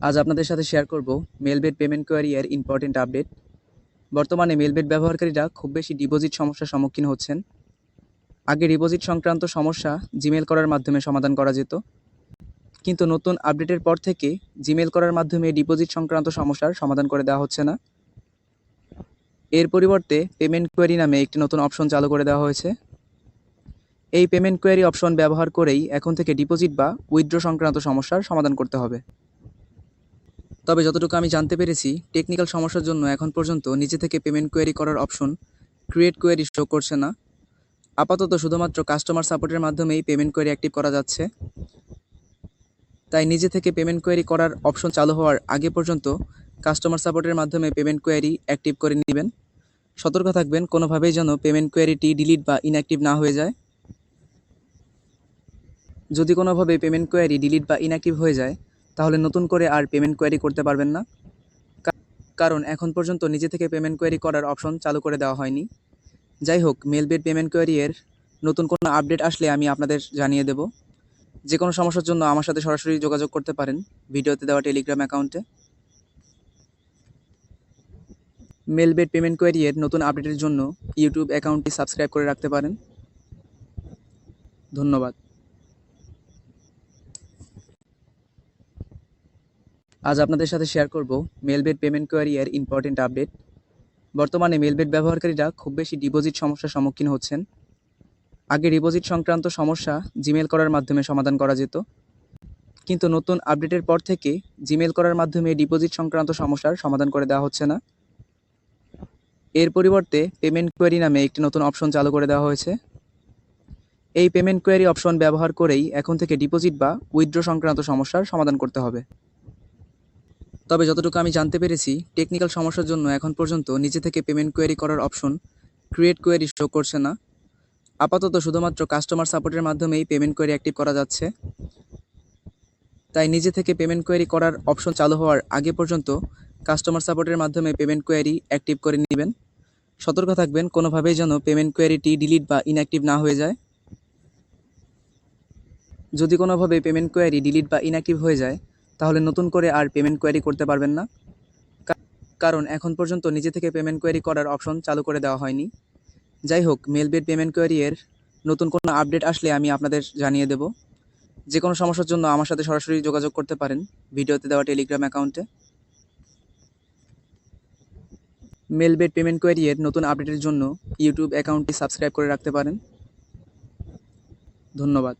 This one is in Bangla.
আজ আপনাদের সাথে শেয়ার করব মেলবেট পেমেন্ট কোয়ারি এর ইম্পর্টেন্ট আপডেট। বর্তমানে মেলবেট ব্যবহারকারীরা খুব বেশি ডিপোজিট সমস্যার সম্মুখীন হচ্ছেন। আগে ডিপোজিট সংক্রান্ত সমস্যা জিমেল করার মাধ্যমে সমাধান করা যেত, কিন্তু নতুন আপডেটের পর থেকে জিমেল করার মাধ্যমে ডিপোজিট সংক্রান্ত সমস্যার সমাধান করে দেওয়া হচ্ছে না। এর পরিবর্তে পেমেন্ট কোয়ারি নামে একটি নতুন অপশন চালু করে দেওয়া হয়েছে। এই পেমেন্ট কোয়ারি অপশন ব্যবহার করেই এখন থেকে ডিপোজিট বা উইথড্র সংক্রান্ত সমস্যার সমাধান করতে হবে। তবে যতটুকু আমি জানতে পেরেছি, টেকনিক্যাল সমস্যার জন্য এখন পর্যন্ত নিজে থেকে পেমেন্ট কোয়েরি করার অপশন ক্রিয়েট কোয়েরি শো করছে না। আপাতত শুধুমাত্র কাস্টমার সাপোর্টের মাধ্যমেই পেমেন্ট কোয়েরি অ্যাক্টিভ করা যাচ্ছে। তাই নিজে থেকে পেমেন্ট কোয়েরি করার অপশন চালু হওয়ার আগে পর্যন্ত কাস্টমার সাপোর্টের মাধ্যমে পেমেন্ট কোয়েরি অ্যাক্টিভ করে নেবেন। সতর্ক থাকবেন কোনোভাবেই যেন পেমেন্ট কোয়েরিটি ডিলিট বা ইনঅ্যাক্টিভ না হয়ে যায়। যদি কোনোভাবে পেমেন্ট কোয়েরি ডিলিট বা ইনঅ্যাক্টিভ হয়ে যায়, তাহলে নতুন করে আর পেমেন্ট কোয়েরি করতে পারবেন না, কারণ এখন পর্যন্ত নিজে থেকে পেমেন্ট কোয়েরি করার অপশন চালু করে দেওয়া হয়নি। যাই হোক, মেলবেট পেমেন্ট কোয়েরি এর নতুন কোনো আপডেট আসলে আমি আপনাদের জানিয়ে দেব। যে কোনো সমস্যার জন্য আমার সাথে সরাসরি যোগাযোগ করতে পারেন ভিডিওতে দেওয়া টেলিগ্রাম অ্যাকাউন্টে। মেলবেট পেমেন্ট কোয়েরি এর নতুন আপডেটের জন্য ইউটিউব অ্যাকাউন্টটি সাবস্ক্রাইব করে রাখতে পারেন। ধন্যবাদ। আজ আপনাদের সাথে শেয়ার করব মেলবেট পেমেন্ট কোয়েরি এর ইম্পর্টেন্ট আপডেট। বর্তমানে মেলবেট ব্যবহারকারীরা খুব বেশি ডিপোজিট সমস্যার সম্মুখীন হচ্ছেন। আগে ডিপোজিট সংক্রান্ত সমস্যা জিমেল করার মাধ্যমে সমাধান করা যেত, কিন্তু নতুন আপডেটের পর থেকে জিমেল করার মাধ্যমে ডিপোজিট সংক্রান্ত সমস্যার সমাধান করে দেওয়া হচ্ছে না। এর পরিবর্তে পেমেন্ট কোয়েরি নামে একটি নতুন অপশন চালু করে দেওয়া হয়েছে। এই পেমেন্ট কোয়েরি অপশন ব্যবহার করেই এখন থেকে ডিপোজিট বা উইথড্র সংক্রান্ত সমস্যার সমাধান করতে হবে। তবে যতটুকু আমি জানতে পেরেছি, টেকনিক্যাল সমস্যার জন্য এখন পর্যন্ত নিজে থেকে পেমেন্ট কোয়েরি করার অপশন ক্রিয়েট কোয়েরি শো করছে না। আপাতত শুধুমাত্র কাস্টমার সাপোর্টের মাধ্যমেই পেমেন্ট কোয়েরি অ্যাক্টিভ করা যাচ্ছে। তাই নিজে থেকে পেমেন্ট কোয়েরি করার অপশন চালু হওয়ার আগে পর্যন্ত কাস্টমার সাপোর্টের মাধ্যমে পেমেন্ট কোয়েরি অ্যাক্টিভ করে নেবেন। সতর্ক থাকবেন কোনোভাবেই যেন পেমেন্ট কোয়েরিটি ডিলিট বা ইনঅ্যাক্টিভ না হয়ে যায়। যদি কোনোভাবে পেমেন্ট কোয়েরি ডিলিট বা ইনঅ্যাক্টিভ হয়ে যায়, তাহলে নতুন করে আর পেমেন্ট কোয়েরি করতে পারবেন না, কারণ এখন পর্যন্ত নিজে থেকে পেমেন্ট কোয়েরি করার অপশন চালু করে দেওয়া হয়নি। যাই হোক, মেলবেট পেমেন্ট কোয়েরি এর নতুন কোনো আপডেট আসলে আমি আপনাদের জানিয়ে দেব। যে কোনো সমস্যার জন্য আমার সাথে সরাসরি যোগাযোগ করতে পারেন ভিডিওতে দেওয়া টেলিগ্রাম অ্যাকাউন্টে। মেলবেট পেমেন্ট কোয়েরি এর নতুন আপডেটের জন্য ইউটিউব অ্যাকাউন্টটি সাবস্ক্রাইব করে রাখতে পারেন। ধন্যবাদ।